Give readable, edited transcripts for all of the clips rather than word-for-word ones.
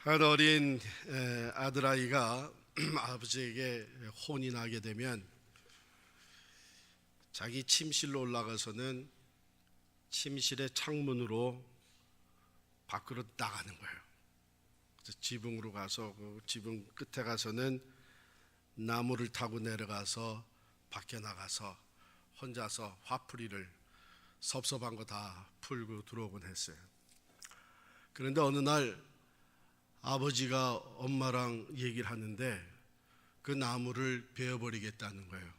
한 어린 아들아이가 아버지에게 혼이 나게 되면 자기 침실로 올라가서는 침실의 창문으로 밖으로 나가는 거예요. 그래서 지붕으로 가서 그 지붕 끝에 가서는 나무를 타고 내려가서 밖에 나가서 혼자서 화풀이를 섭섭한 거 다 풀고 들어오곤 했어요. 그런데 어느 날 아버지가 엄마랑 얘기를 하는데 그 나무를 베어버리겠다는 거예요.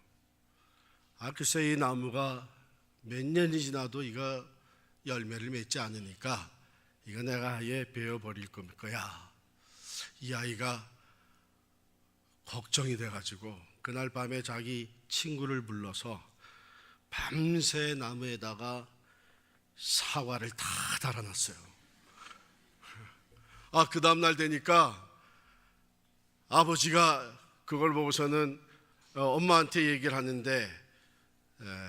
글쎄 이 나무가 몇 년이 지나도 이거 열매를 맺지 않으니까 이거 내가 아예 베어버릴 거야. 이 아이가 걱정이 돼가지고 그날 밤에 자기 친구를 불러서 밤새 나무에다가 사과를 다 달아놨어요. 그 다음날 되니까 아버지가 그걸 보고서는 엄마한테 얘기를 하는데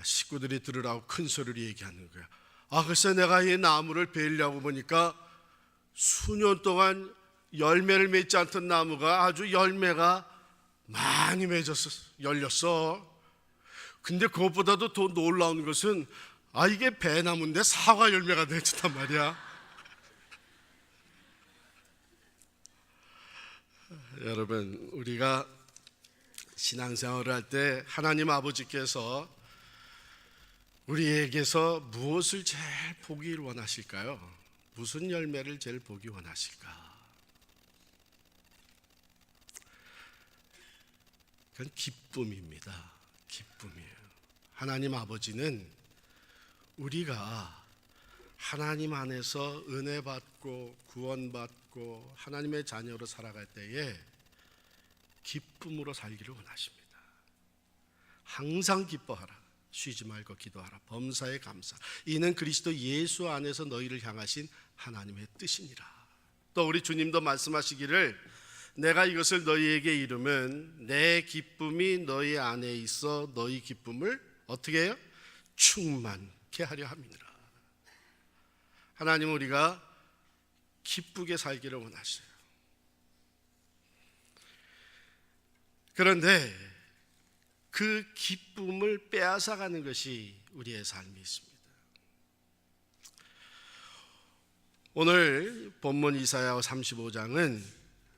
식구들이 들으라고 큰 소리로 얘기하는 거야. 글쎄 내가 이 나무를 베려고 보니까 수년 동안 열매를 맺지 않던 나무가 아주 열매가 많이 열렸어. 근데 그것보다도 더 놀라운 것은 이게 배나무인데 사과 열매가 맺었단 말이야. 여러분, 우리가 신앙생활을 할 때 하나님 아버지께서 우리에게서 무엇을 제일 보기를 원하실까요? 무슨 열매를 제일 보기 원하실까? 그건 기쁨입니다. 기쁨이에요. 하나님 아버지는 우리가 하나님 안에서 은혜 받고 구원받고 하나님의 자녀로 살아갈 때에 기쁨으로 살기를 원하십니다. 항상 기뻐하라. 쉬지 말고 기도하라. 범사에 감사. 이는 그리스도 예수 안에서 너희를 향하신 하나님의 뜻이니라. 또 우리 주님도 말씀하시기를 내가 이것을 너희에게 이루면 내 기쁨이 너희 안에 있어 너희 기쁨을 어떻게 해요? 충만케 하려 함이니라. 하나님은 우리가 기쁘게 살기를 원하셔요. 그런데 그 기쁨을 빼앗아가는 것이 우리의 삶이 있습니다. 오늘 본문 이사야 35장은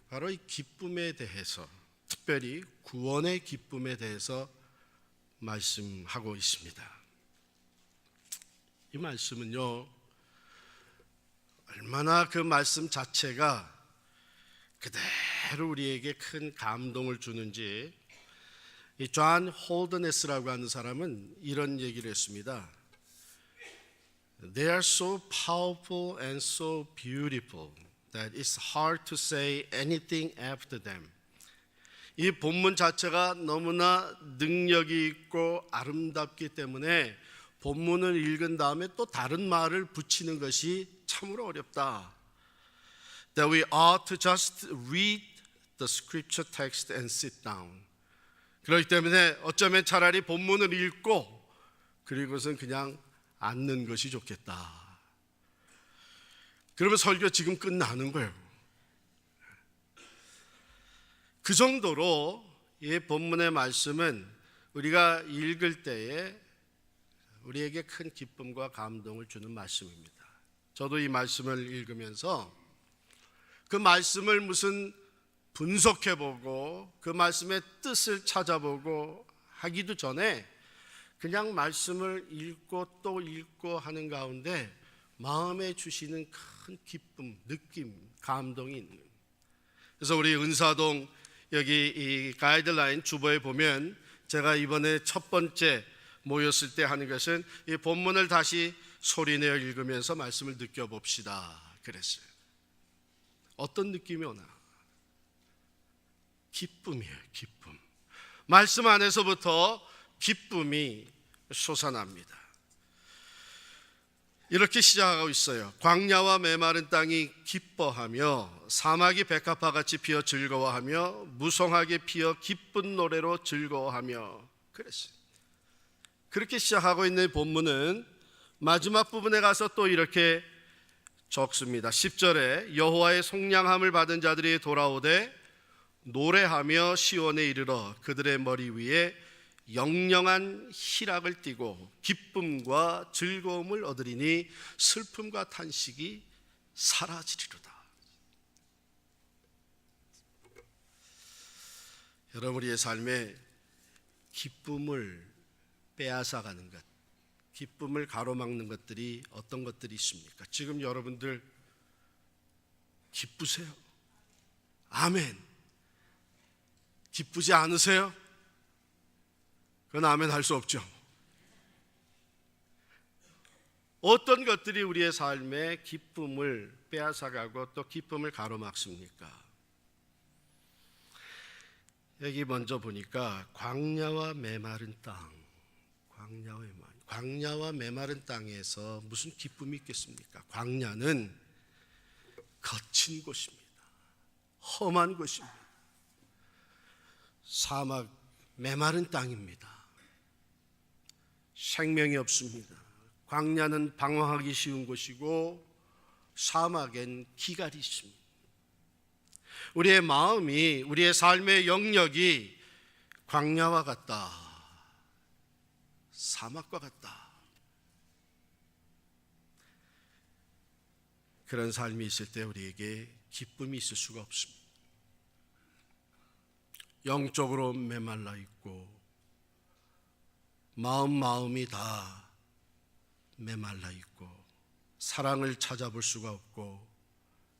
바로 이 기쁨에 대해서, 특별히 구원의 기쁨에 대해서 말씀하고 있습니다. 이 말씀은요, 얼마나 그 말씀 자체가 그대로 우리에게 큰 감동을 주는지, 이 존 홀드네스라고 하는 사람은 이런 얘기를 했습니다. They are so powerful and so beautiful that it's hard to say anything after them. 이 본문 자체가 너무나 능력이 있고 아름답기 때문에 본문을 읽은 다음에 또 다른 말을 붙이는 것이 참으로 어렵다. That we ought to just read the scripture text and sit down. 그렇기 때문에 어쩌면 차라리 본문을 읽고 그리고선 그냥 앉는 것이 좋겠다. 그러면 설교 지금 끝나는 거예요. 그 정도로 이 본문의 말씀은 우리가 읽을 때에 우리에게 큰 기쁨과 감동을 주는 말씀입니다. 저도 이 말씀을 읽으면서 그 말씀을 무슨 분석해보고 그 말씀의 뜻을 찾아보고 하기도 전에 그냥 말씀을 읽고 또 읽고 하는 가운데 마음에 주시는 큰 기쁨, 느낌, 감동이 있는. 그래서 우리 은사동 여기 이 가이드라인 주보에 보면 제가 이번에 첫 번째 모였을 때 하는 것은 이 본문을 다시 소리내어 읽으면서 말씀을 느껴봅시다 그랬어요. 어떤 느낌이 오나? 기쁨이에요. 기쁨. 말씀 안에서부터 기쁨이 솟아납니다. 이렇게 시작하고 있어요. 광야와 메마른 땅이 기뻐하며 사막이 백합화같이 피어 즐거워하며 무성하게 피어 기쁜 노래로 즐거워하며 그랬어요. 그렇게 시작하고 있는 본문은 마지막 부분에 가서 또 이렇게 적습니다. 10절에 여호와의 속량함을 받은 자들이 돌아오되 노래하며 시온에 이르러 그들의 머리 위에 영영한 희락을 띠고 기쁨과 즐거움을 얻으리니 슬픔과 탄식이 사라지리로다. 여러분, 우리의 삶에 기쁨을 빼앗아가는 것, 기쁨을 가로막는 것들이 어떤 것들이 있습니까? 지금 여러분들 기쁘세요? 아멘. 기쁘지 않으세요? 그건 아멘 할 수 없죠. 어떤 것들이 우리의 삶에 기쁨을 빼앗아가고 또 기쁨을 가로막습니까? 여기 먼저 보니까 광야와 메마른 땅, 광야와 메마른 땅에서 무슨 기쁨이 있겠습니까? 광야는 거친 곳입니다. 험한 곳입니다. 사막, 메마른 땅입니다. 생명이 없습니다. 광야는 방황하기 쉬운 곳이고 사막엔 기갈이 있습니다. 우리의 마음이, 우리의 삶의 영역이 광야와 같다, 사막과 같다. 그런 삶이 있을 때 우리에게 기쁨이 있을 수가 없습니다. 영적으로 메말라 있고 마음이 다 메말라 있고 사랑을 찾아볼 수가 없고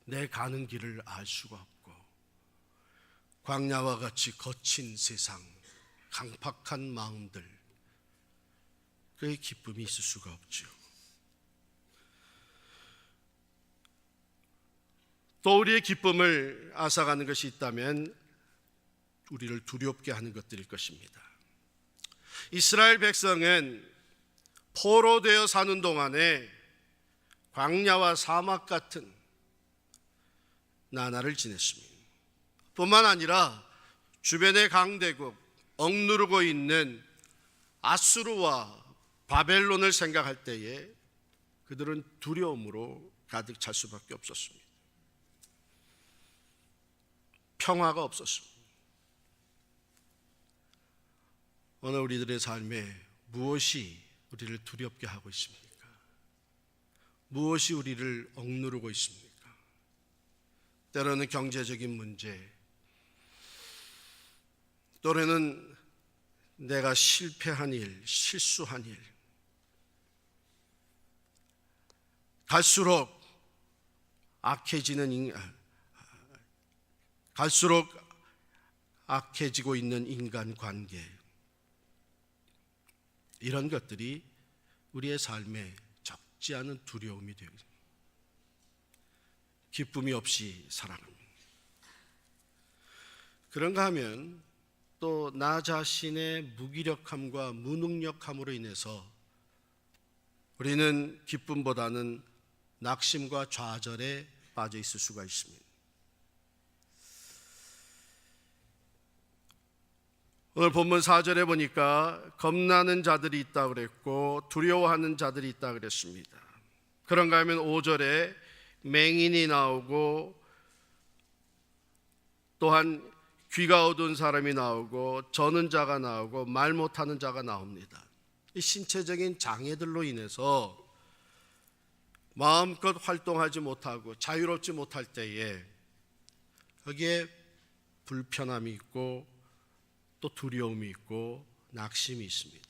내 가는 길을 알 수가 없고 광야와 같이 거친 세상, 강팍한 마음들, 그의 기쁨이 있을 수가 없죠. 또 우리의 기쁨을 앗아가는 것이 있다면 우리를 두렵게 하는 것들일 것입니다. 이스라엘 백성은 포로되어 사는 동안에 광야와 사막 같은 나날을 지냈습니다. 뿐만 아니라 주변의 강대국, 억누르고 있는 아수르와 바벨론을 생각할 때에 그들은 두려움으로 가득 찰 수밖에 없었습니다. 평화가 없었습니다. 오늘 우리들의 삶에 무엇이 우리를 두렵게 하고 있습니까? 무엇이 우리를 억누르고 있습니까? 때로는 경제적인 문제, 또래는 내가 실패한 일, 실수한 일, 갈수록 악해지고 있는 인간관계, 이런 것들이 우리의 삶에 적지 않은 두려움이 되어 있습니다. 기쁨이 없이 살아갑니다. 그런가 하면 또 나 자신의 무기력함과 무능력함으로 인해서 우리는 기쁨보다는 낙심과 좌절에 빠져 있을 수가 있습니다. 오늘 본문 4절에 보니까 겁나는 자들이 있다고 그랬고 두려워하는 자들이 있다고 그랬습니다. 그런가 하면 5절에 맹인이 나오고 또한 귀가 어두운 사람이 나오고 저는 자가 나오고 말 못하는 자가 나옵니다. 이 신체적인 장애들로 인해서 마음껏 활동하지 못하고 자유롭지 못할 때에 거기에 불편함이 있고 또 두려움이 있고 낙심이 있습니다.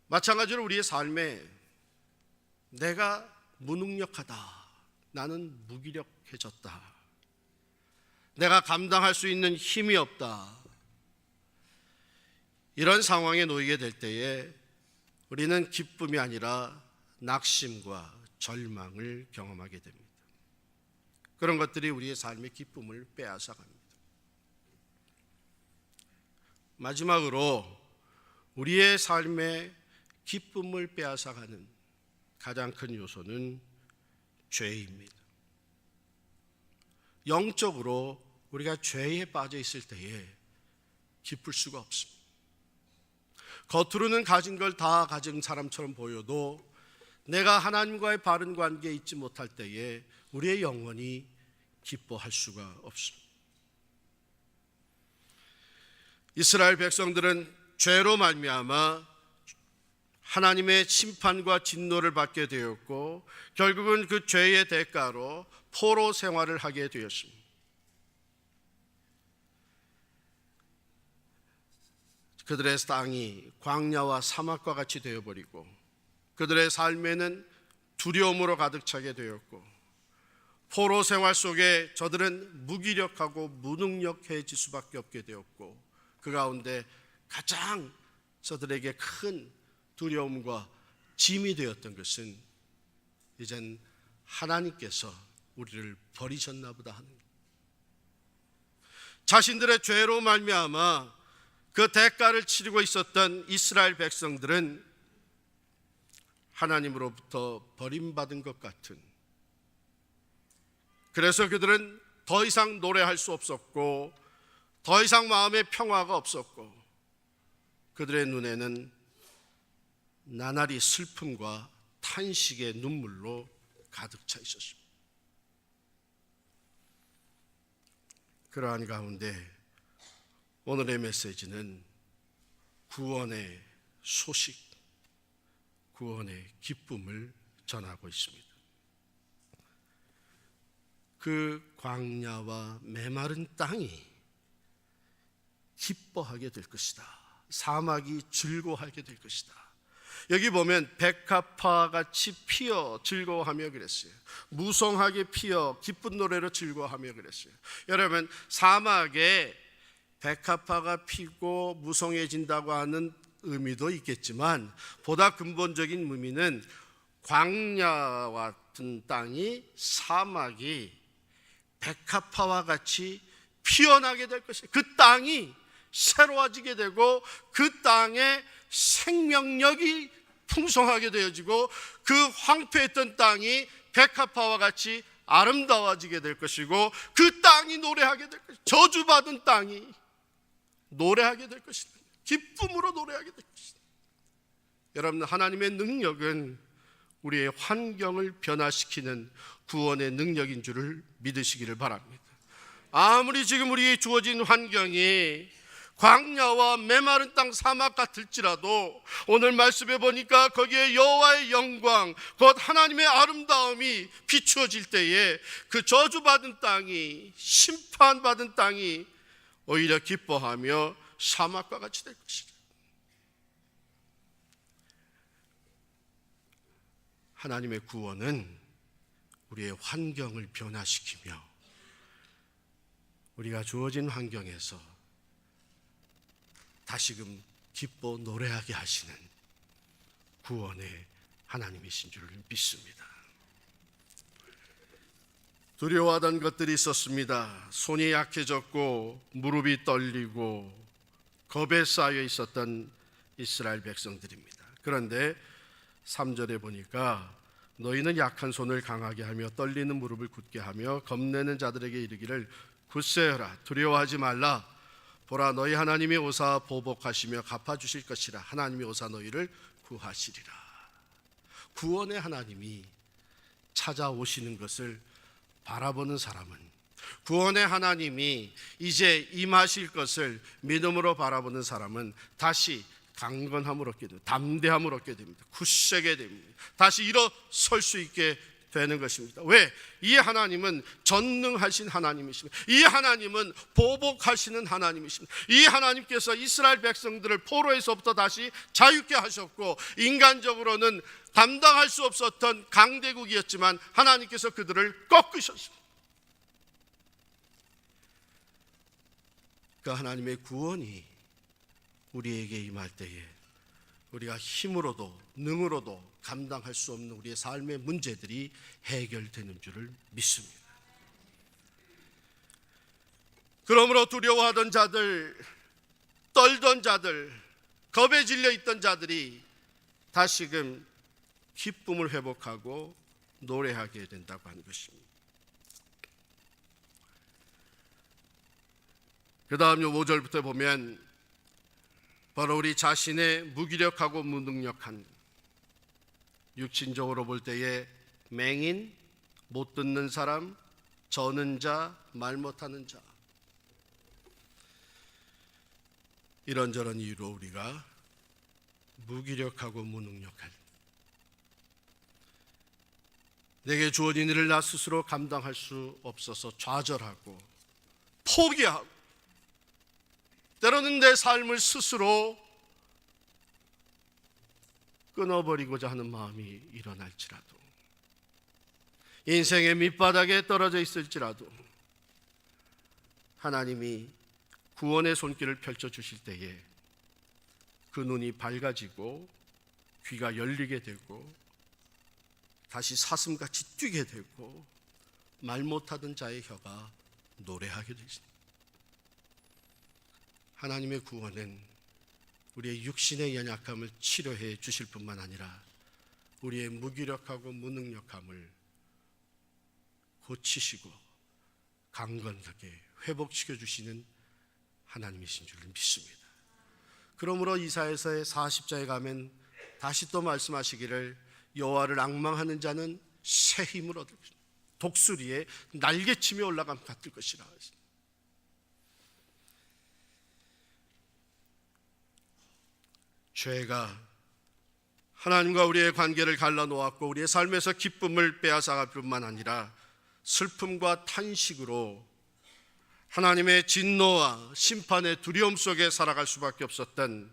마찬가지로 우리의 삶에 내가 무능력하다, 나는 무기력해졌다, 내가 감당할 수 있는 힘이 없다, 이런 상황에 놓이게 될 때에 우리는 기쁨이 아니라 낙심과 절망을 경험하게 됩니다. 그런 것들이 우리의 삶의 기쁨을 빼앗아갑니다. 마지막으로 우리의 삶의 기쁨을 빼앗아가는 가장 큰 요소는 죄입니다. 영적으로 우리가 죄에 빠져 있을 때에 기쁠 수가 없습니다. 겉으로는 가진 걸 다 가진 사람처럼 보여도 내가 하나님과의 바른 관계에 있지 못할 때에 우리의 영혼이 기뻐할 수가 없습니다. 이스라엘 백성들은 죄로 말미암아 하나님의 심판과 진노를 받게 되었고 결국은 그 죄의 대가로 포로 생활을 하게 되었습니다. 그들의 땅이 광야와 사막과 같이 되어버리고 그들의 삶에는 두려움으로 가득 차게 되었고 포로 생활 속에 저들은 무기력하고 무능력해질 수밖에 없게 되었고 그 가운데 가장 저들에게 큰 두려움과 짐이 되었던 것은 이젠 하나님께서 우리를 버리셨나 보다 하는 것. 자신들의 죄로 말미암아 그 대가를 치르고 있었던 이스라엘 백성들은 하나님으로부터 버림받은 것 같은, 그래서 그들은 더 이상 노래할 수 없었고 더 이상 마음에 평화가 없었고 그들의 눈에는 나날이 슬픔과 탄식의 눈물로 가득 차 있었습니다. 그러한 가운데 오늘의 메시지는 구원의 소식, 구원의 기쁨을 전하고 있습니다. 그 광야와 메마른 땅이 기뻐하게 될 것이다. 사막이 즐거워하게 될 것이다. 여기 보면 백합화같이 피어 즐거워하며 그랬어요. 무성하게 피어 기쁜 노래로 즐거워하며 그랬어요. 여러분, 사막에 백합화가 피고 무성해진다고 하는 의미도 있겠지만 보다 근본적인 의미는 광야와 같은 땅이, 사막이 백합화와 같이 피어나게 될 것이에요. 그 땅이 새로워지게 되고 그 땅에 생명력이 풍성하게 되어지고 그 황폐했던 땅이 백합화와 같이 아름다워지게 될 것이고 그 땅이 노래하게 될 것이다. 저주받은 땅이 노래하게 될 것이다. 기쁨으로 노래하게 될 것이다. 여러분, 하나님의 능력은 우리의 환경을 변화시키는 구원의 능력인 줄을 믿으시기를 바랍니다. 아무리 지금 우리에게 주어진 환경이 광야와 메마른 땅 사막 같을지라도 오늘 말씀해 보니까 거기에 여호와의 영광, 곧 하나님의 아름다움이 비추어질 때에 그 저주받은 땅이, 심판받은 땅이 오히려 기뻐하며 사막과 같이 될 것이다. 하나님의 구원은 우리의 환경을 변화시키며 우리가 주어진 환경에서 다시금 기뻐 노래하게 하시는 구원의 하나님이신 줄을 믿습니다. 두려워하던 것들이 있었습니다. 손이 약해졌고 무릎이 떨리고 겁에 쌓여 있었던 이스라엘 백성들입니다. 그런데 3절에 보니까 너희는 약한 손을 강하게 하며 떨리는 무릎을 굳게 하며 겁내는 자들에게 이르기를 굳세어라, 두려워하지 말라. 보라, 너희 하나님이 오사 보복하시며 갚아주실 것이라. 하나님이 오사 너희를 구하시리라. 구원의 하나님이 찾아오시는 것을 바라보는 사람은, 구원의 하나님이 이제 임하실 것을 믿음으로 바라보는 사람은 다시 강건함을 얻게 됩니다. 담대함을 얻게 됩니다. 굳세게 됩니다. 다시 일어설 수 있게 되는 것입니다. 왜? 이 하나님은 전능하신 하나님이십니다. 이 하나님은 보복하시는 하나님이십니다. 이 하나님께서 이스라엘 백성들을 포로에서부터 다시 자유케 하셨고 인간적으로는 감당할 수 없었던 강대국이었지만 하나님께서 그들을 꺾으셨습니다. 그 하나님의 구원이 우리에게 임할 때에 우리가 힘으로도 능으로도 감당할 수 없는 우리의 삶의 문제들이 해결되는 줄을 믿습니다. 그러므로 두려워하던 자들, 떨던 자들, 겁에 질려 있던 자들이 다시금 기쁨을 회복하고 노래하게 된다고 하는 것입니다. 그 다음 5절부터 보면 바로 우리 자신의 무기력하고 무능력한, 육신적으로 볼 때에 맹인, 못 듣는 사람, 저는 자, 말 못하는 자, 이런저런 이유로 우리가 무기력하고 무능력한, 내게 주어진 일을 나 스스로 감당할 수 없어서 좌절하고 포기하고 때로는 내 삶을 스스로 끊어버리고자 하는 마음이 일어날지라도, 인생의 밑바닥에 떨어져 있을지라도 하나님이 구원의 손길을 펼쳐주실 때에 그 눈이 밝아지고 귀가 열리게 되고 다시 사슴같이 뛰게 되고 말 못하던 자의 혀가 노래하게 되십니다. 하나님의 구원은 우리의 육신의 연약함을 치료해 주실 뿐만 아니라 우리의 무기력하고 무능력함을 고치시고 강건하게 회복시켜 주시는 하나님이신 줄 믿습니다. 그러므로 이사야서의 40장에 가면 다시 또 말씀하시기를 여호와를 앙망하는 자는 새 힘을 얻을 것이다. 독수리에 날개치며 올라감 같을 것이라. 죄가 하나님과 우리의 관계를 갈라놓았고 우리의 삶에서 기쁨을 빼앗아갈 뿐만 아니라 슬픔과 탄식으로 하나님의 진노와 심판의 두려움 속에 살아갈 수밖에 없었던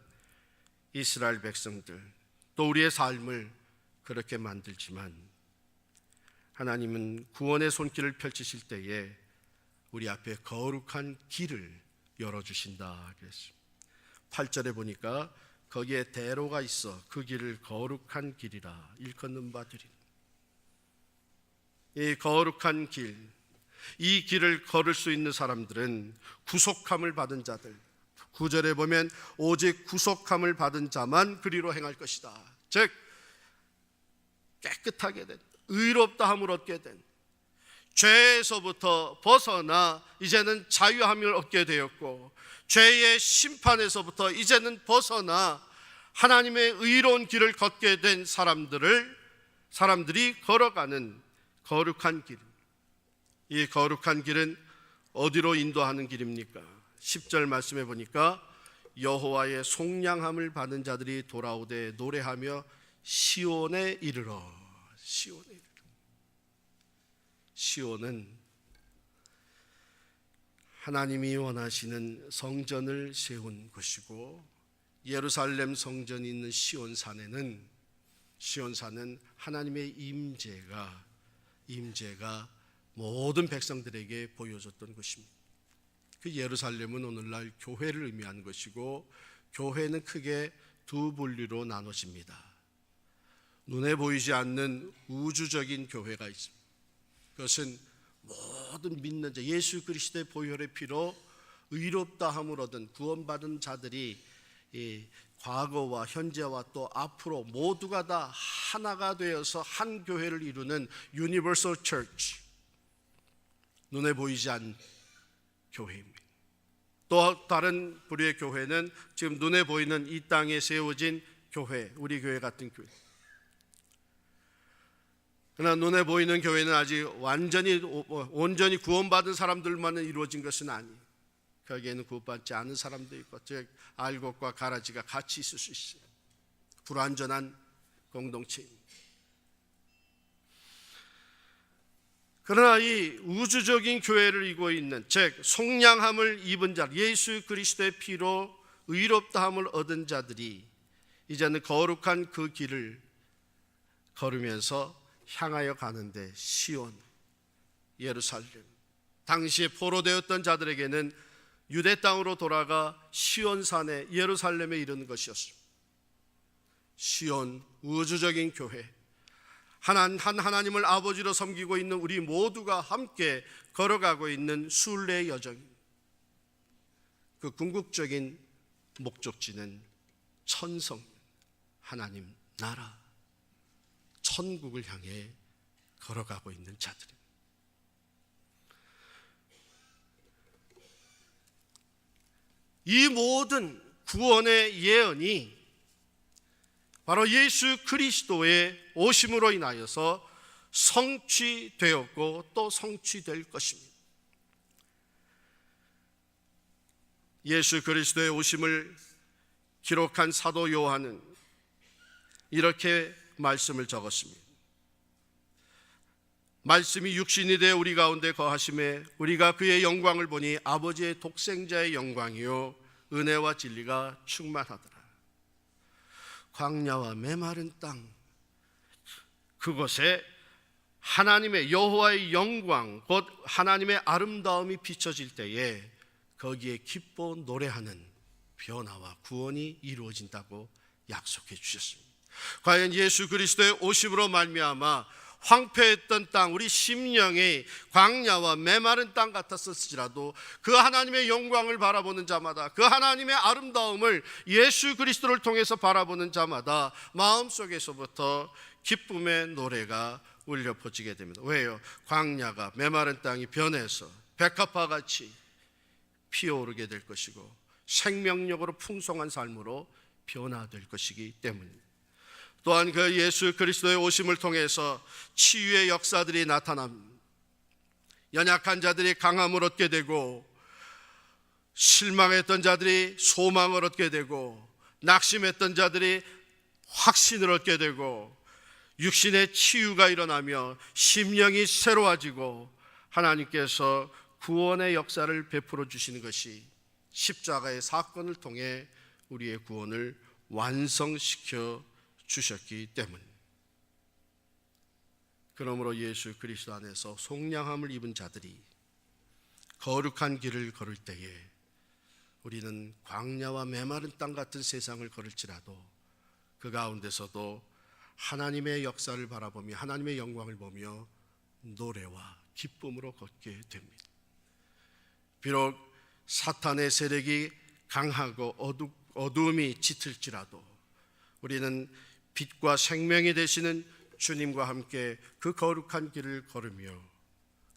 이스라엘 백성들, 또 우리의 삶을 그렇게 만들지만 하나님은 구원의 손길을 펼치실 때에 우리 앞에 거룩한 길을 열어주신다 그랬습니다. 8절에 보니까 거기에 대로가 있어 그 길을 거룩한 길이라 일컫는 바들이, 이 거룩한 길, 이 길을 걸을 수 있는 사람들은 구속함을 받은 자들, 9절에 보면 오직 구속함을 받은 자만 그리로 행할 것이다. 즉 깨끗하게 된, 의롭다함을 얻게 된, 죄에서부터 벗어나 이제는 자유함을 얻게 되었고 죄의 심판에서부터 이제는 벗어나 하나님의 의로운 길을 걷게 된 사람들이 걸어가는 거룩한 길. 이 거룩한 길은 어디로 인도하는 길입니까? 10절 말씀해 보니까 여호와의 속량함을 받은 자들이 돌아오되 노래하며 시온에 이르러. 시온은 하나님이 원하시는 성전을 세운 곳이고, 예루살렘 성전이 있는 시온산은 하나님의 임재가 모든 백성들에게 보여줬던 것입니다. 그 예루살렘은 오늘날 교회를 의미하는 것이고, 교회는 크게 두 분류로 나눠집니다. 눈에 보이지 않는 우주적인 교회가 있습니다. 그것은 모든 믿는 자, 예수 그리스도의 보혈의 피로 의롭다함을 얻은 구원받은 자들이 과거와 현재와 또 앞으로 모두가 다 하나가 되어서 한 교회를 이루는 유니버설 처치, 눈에 보이지 않는 교회입니다. 또 다른 부류의 교회는 지금 눈에 보이는 이 땅에 세워진 교회, 우리 교회 같은 교회. 그러나 눈에 보이는 교회는 아직 온전히 구원받은 사람들만 이루어진 것은 아니에요. 거기에는 구원받지 않은 사람도 있고, 즉 알곡과 가라지가 같이 있을 수 있어요. 불완전한 공동체입니다. 그러나 이 우주적인 교회를 이루고 있는, 즉 속량함을 입은 자, 예수 그리스도의 피로 의롭다함을 얻은 자들이 이제는 거룩한 그 길을 걸으면서 향하여 가는데, 시온, 예루살렘, 당시에 포로되었던 자들에게는 유대 땅으로 돌아가 시온산에 예루살렘에 이르는 것이었습니다. 시온, 우주적인 교회, 한 하나님을 아버지로 섬기고 있는 우리 모두가 함께 걸어가고 있는 순례의 여정입니다. 그 궁극적인 목적지는 천성, 하나님 나라, 천국을 향해 걸어가고 있는 자들입니다. 이 모든 구원의 예언이 바로 예수 그리스도의 오심으로 인하여서 성취되었고 또 성취될 것입니다. 예수 그리스도의 오심을 기록한 사도 요한은 이렇게 말씀을 적었습니다. 말씀이 육신이 되어 우리 가운데 거하심에 우리가 그의 영광을 보니 아버지의 독생자의 영광이요 은혜와 진리가 충만하더라. 광야와 메마른 땅, 그곳에 하나님의 여호와의 영광 곧 하나님의 아름다움이 비춰질 때에 거기에 기뻐 노래하는 변화와 구원이 이루어진다고 약속해 주셨습니다. 과연 예수 그리스도의 오심으로 말미암아 황폐했던 땅, 우리 심령이 광야와 메마른 땅 같았을지라도 그 하나님의 영광을 바라보는 자마다, 그 하나님의 아름다움을 예수 그리스도를 통해서 바라보는 자마다 마음속에서부터 기쁨의 노래가 울려 퍼지게 됩니다. 왜요? 광야가 메마른 땅이 변해서 백합화 같이 피어오르게 될 것이고 생명력으로 풍성한 삶으로 변화될 것이기 때문입니다. 또한 그 예수 그리스도의 오심을 통해서 치유의 역사들이 나타납니다. 연약한 자들이 강함을 얻게 되고, 실망했던 자들이 소망을 얻게 되고, 낙심했던 자들이 확신을 얻게 되고, 육신의 치유가 일어나며 심령이 새로워지고 하나님께서 구원의 역사를 베풀어 주시는 것이 십자가의 사건을 통해 우리의 구원을 완성시켜 주셨기 때문입니다. 그러므로 예수 그리스도 안에서 속량함을 입은 자들이 거룩한 길을 걸을 때에 우리는 광야와 메마른 땅 같은 세상을 걸을지라도 그 가운데서도 하나님의 역사를 바라보며 하나님의 영광을 보며 노래와 기쁨으로 걷게 됩니다. 비록 사탄의 세력이 강하고 어두움이 짙을지라도 우리는 빛과 생명이 되시는 주님과 함께 그 거룩한 길을 걸으며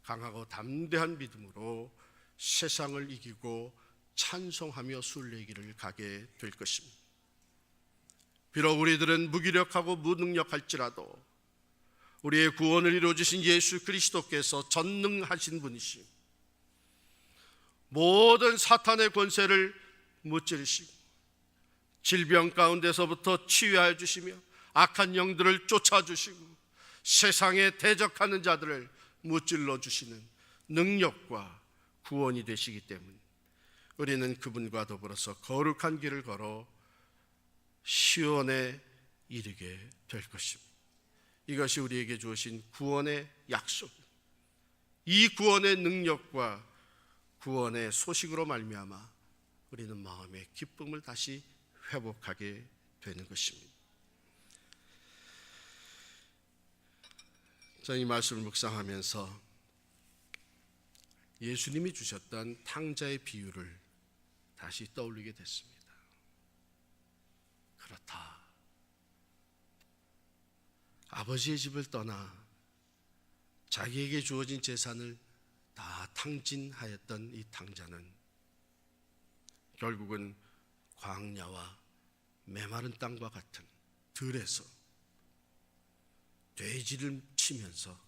강하고 담대한 믿음으로 세상을 이기고 찬송하며 순례의 길을 가게 될 것입니다. 비록 우리들은 무기력하고 무능력할지라도 우리의 구원을 이루어주신 예수 그리스도께서 전능하신 분이시고 모든 사탄의 권세를 무찌르시고 질병 가운데서부터 치유하여 주시며 악한 영들을 쫓아주시고 세상에 대적하는 자들을 무찔러 주시는 능력과 구원이 되시기 때문에 우리는 그분과 더불어서 거룩한 길을 걸어 시온에 이르게 될 것입니다. 이것이 우리에게 주어진 구원의 약속, 이 구원의 능력과 구원의 소식으로 말미암아 우리는 마음의 기쁨을 다시 회복하게 되는 것입니다. 저는 이 말씀을 묵상하면서 예수님이 주셨던 탕자의 비유를 다시 떠올리게 됐습니다. 그렇다. 아버지의 집을 떠나 자기에게 주어진 재산을 다 탕진하였던 이 탕자는 결국은 광야와 메마른 땅과 같은 들에서 돼지를 치면서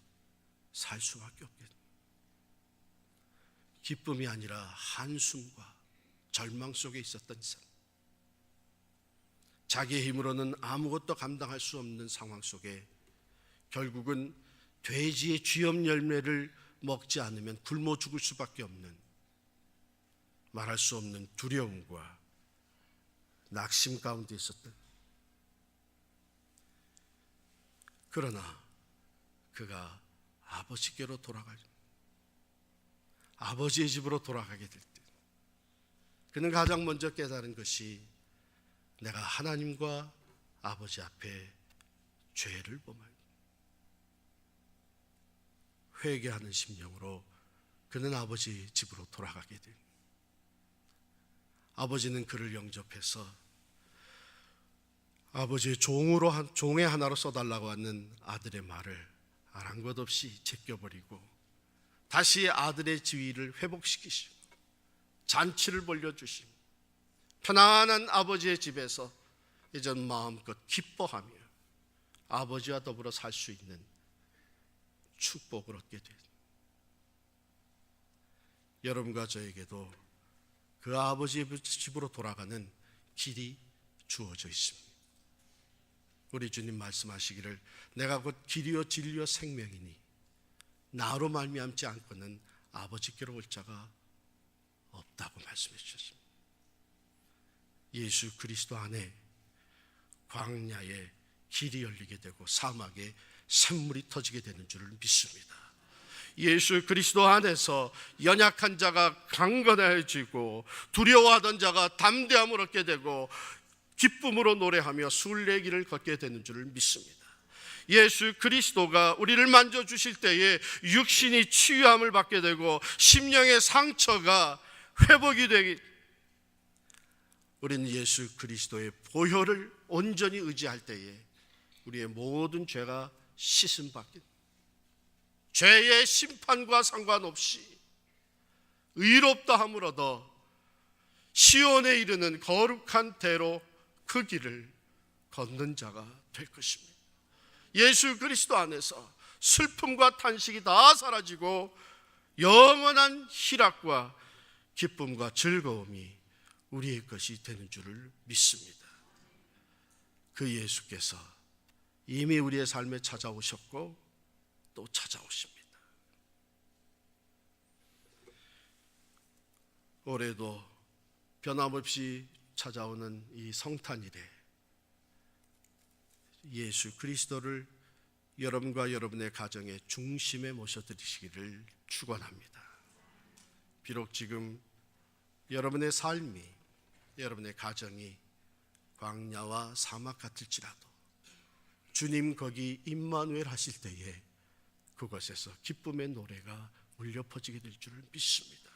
살 수밖에 없겠다. 기쁨이 아니라 한숨과 절망 속에 있었던 삶, 자기의 힘으로는 아무것도 감당할 수 없는 상황 속에 결국은 돼지의 쥐염 열매를 먹지 않으면 굶어 죽을 수밖에 없는 말할 수 없는 두려움과 낙심 가운데 있었던, 그러나 그가 아버지께로 아버지의 집으로 돌아가게 될 때 그는 가장 먼저 깨달은 것이 내가 하나님과 아버지 앞에 죄를 범하였다. 회개하는 심령으로 그는 아버지 집으로 돌아가게 됩니다. 아버지는 그를 영접해서 아버지의 종의 하나로 써달라고 하는 아들의 말을 아랑곳 없이 제껴버리고 다시 아들의 지위를 회복시키시고 잔치를 벌려주시고 편안한 아버지의 집에서 이제 마음껏 기뻐하며 아버지와 더불어 살 수 있는 축복을 얻게 됩니다. 여러분과 저에게도 그 아버지의 집으로 돌아가는 길이 주어져 있습니다. 우리 주님 말씀하시기를 내가 곧 길이요 진리요 생명이니 나로 말미암지 않고는 아버지께로 올 자가 없다고 말씀해 주셨습니다. 예수 그리스도 안에 광야에 길이 열리게 되고 사막에 샘물이 터지게 되는 줄을 믿습니다. 예수 그리스도 안에서 연약한 자가 강건해지고 두려워하던 자가 담대함을 얻게 되고 기쁨으로 노래하며 순례길을 걷게 되는 줄을 믿습니다. 예수 그리스도가 우리를 만져주실 때에 육신이 치유함을 받게 되고 심령의 상처가 회복이 되기, 우리는 예수 그리스도의 보혈을 온전히 의지할 때에 우리의 모든 죄가 씻음 받게, 죄의 심판과 상관없이 의롭다함을 얻어 시온에 이르는 거룩한 대로 그 길을 걷는 자가 될 것입니다. 예수 그리스도 안에서 슬픔과 탄식이 다 사라지고 영원한 희락과 기쁨과 즐거움이 우리의 것이 되는 줄을 믿습니다. 그 예수께서 이미 우리의 삶에 찾아오셨고 또 찾아오십니다. 올해도 변함없이 찾아오는 이 성탄일에 예수 그리스도를 여러분과 여러분의 가정의 중심에 모셔드리시기를 축원합니다. 비록 지금 여러분의 삶이, 여러분의 가정이 광야와 사막 같을지라도 주님 거기 임마누엘 하실 때에 그곳에서 기쁨의 노래가 울려 퍼지게 될 줄을 믿습니다.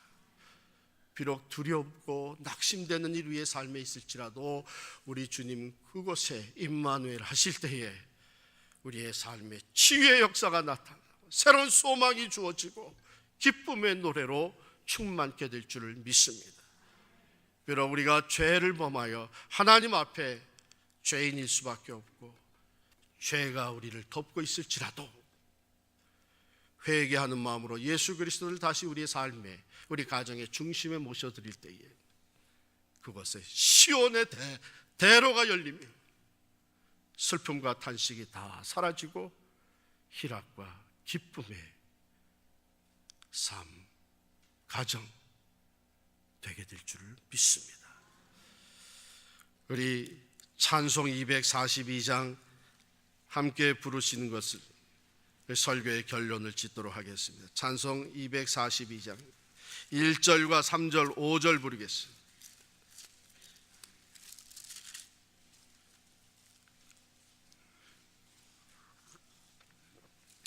비록 두렵고 낙심되는 일 위에 삶에 있을지라도 우리 주님 그곳에 임마누엘 하실 때에 우리의 삶에 치유의 역사가 나타나고 새로운 소망이 주어지고 기쁨의 노래로 충만케 될 줄을 믿습니다. 비록 우리가 죄를 범하여 하나님 앞에 죄인일 수밖에 없고 죄가 우리를 덮고 있을지라도 회개하는 마음으로 예수 그리스도를 다시 우리의 삶에, 우리 가정의 중심에 모셔드릴 때에 그것에 시온의 대로가 열리며 슬픔과 탄식이 다 사라지고 희락과 기쁨의 삶, 가정 되게 될 줄을 믿습니다. 우리 찬송 242장 함께 부르시는 것을 설교의 결론을 짓도록 하겠습니다. 찬송 242장 1절과 3절 5절 부르겠습니다.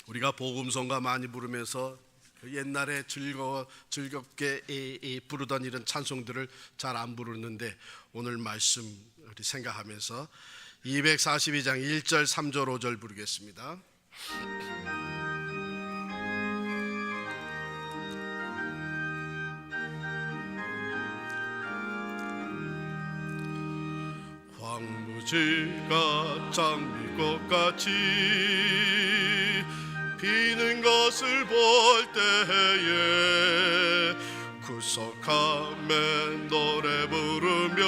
우리가 복음성가 많이 부르면서 옛날에 즐겁게 부르던 이런 찬송들을 잘 안 부르는데 오늘 말씀 우리 생각하면서 242장 1절 3절 5절 부르겠습니다. 황무지가 장미꽃 같이 피는 것을 볼 때에 구속함에 노래 부르며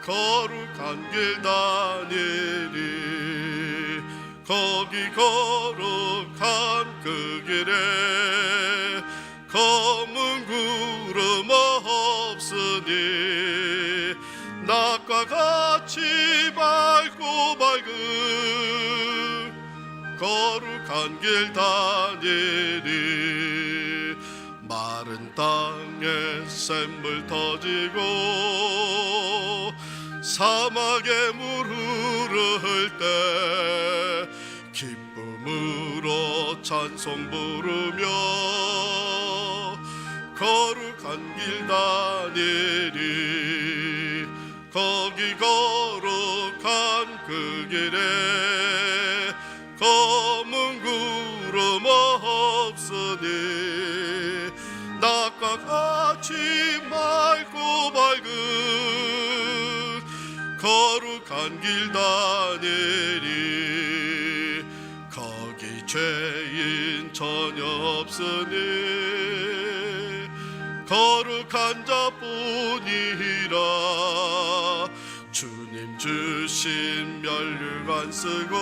거룩한 길 다니리 거기 거룩한 그 길에 검은 구름 없으니 낮과 같이 밝고 밝은 거룩한 길 다니리 마른 땅에 샘물 터지고 사막에 물 흐를 때 기쁨으로 찬송 부르며 거룩한 길 다니리 거기 거룩한 그 길에 검은 구름 없으니 낮과 같이 맑고 밝은 거룩한 길 다니리 거기 죄인 전혀 없으니 거룩한 자뿐이라 주님 주신 면류관 쓰고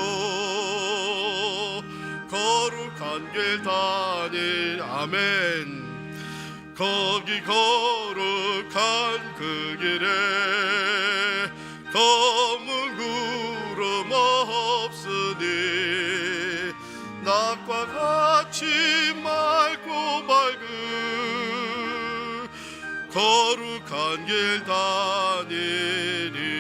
거룩한 길 다니 아멘 거기 거룩한 그 길에 검은 구름 없으니 낮과 같이 맑고 밝은 거룩한 길 다니리